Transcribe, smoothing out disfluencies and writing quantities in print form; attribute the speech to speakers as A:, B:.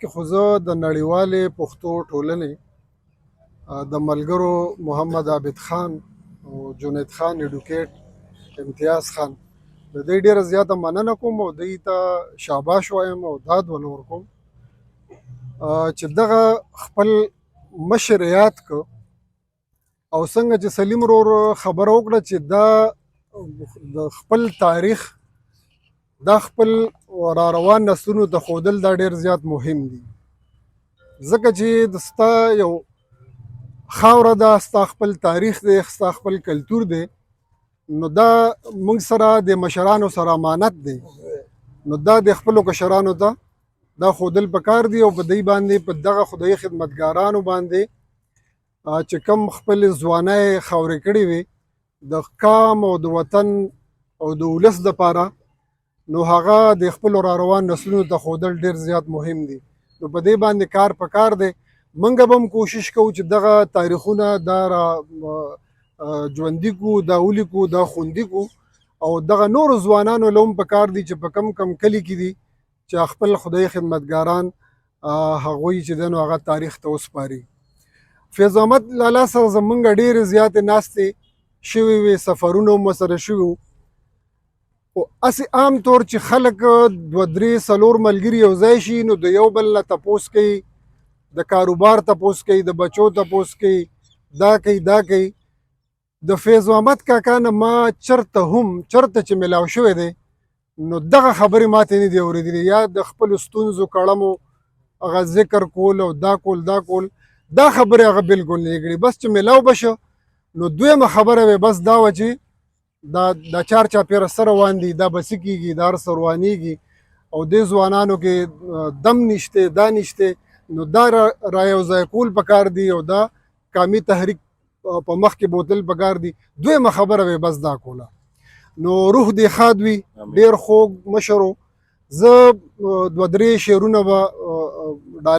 A: کې خو زه د نړیوالې پښتو ټولنې د ملګرو محمد عابد خان او جنید خان ایډوکیټ امتیاز خان د دې ډیره زیاته مننه کوم او دوی ته شاباش وایم او داد ول ورکوم چې دغه خپل مشر یاد کو او څنګه چې سلیم ورور خبره وکړه چې دا د خپل تاریخ دا خپل را روان نسلونو ته ښودل دا ډېر زیات مهم دي ځکه چې د ستا یو خاوره ده ستا خپل تاریخ دی ستا خپل کلتور دی نو دا موږ سره د مشرانو سره امانت دی نو دا د خپلو کشرانو ته دا ښودل پکار دي او په دوی باندې په دغه خدایي خدمتګارانو باندې چې کوم خپل ځوانۍ خاورې کړې وي د قام او د وطن او د ولس دپاره نو هغه د خپلو را روان نسلونو ته ښودل ډېر زیات مهم دي نو په دې باندې کار پکار دی موږ به هم کوشش کوو چې دغه تاریخونه دا را ژوندي کړو دا ولیکو دا خوندي کړو او دغه نورو ځوانانو له هم پکار دي چې په کم کم کلي کې دي چې خپل خدایي خدمتګاران هغوی چې دی نو هغه تاریخ ته وسپاري فیض احمد لالا سره زمونږ ډېرې زیاتې ناستې شوې وې سفرونه هم ورسره شوي وو خو هسې عام طور چې خلک دوه درې څلور ملګري یو ځای شي نو د یو بل نه تپوس کوي د کاروبار تپوس کوي د بچو تپوس کوي دا کوي دا کوي د فیض احمد کاکا نه ما چرته چې میلاو شوی دی نو دغه خبرې ماته نه دي اورېدلې یا د خپلو ستونزو کړمو هغه ذکر کول او دا کول دا خبرې هغه بالکل نه کړي بس چې میلاو به شه نو دویمه خبره وې بس دا وه چې دا چار چاپېره څه روان دي دا به څه کېږي دا هر څه روانېږي او دې ځوانانو کې دم نشته دا نشته نو دا را یو ځای کول پکار دي او دا قامي تحریک په مخ کې بوتل پکار دي دویمه خبره وې بس دا کوله نو روح دې ښاد وي ډېر خوږ مشر و زه دوه درې شعرونه به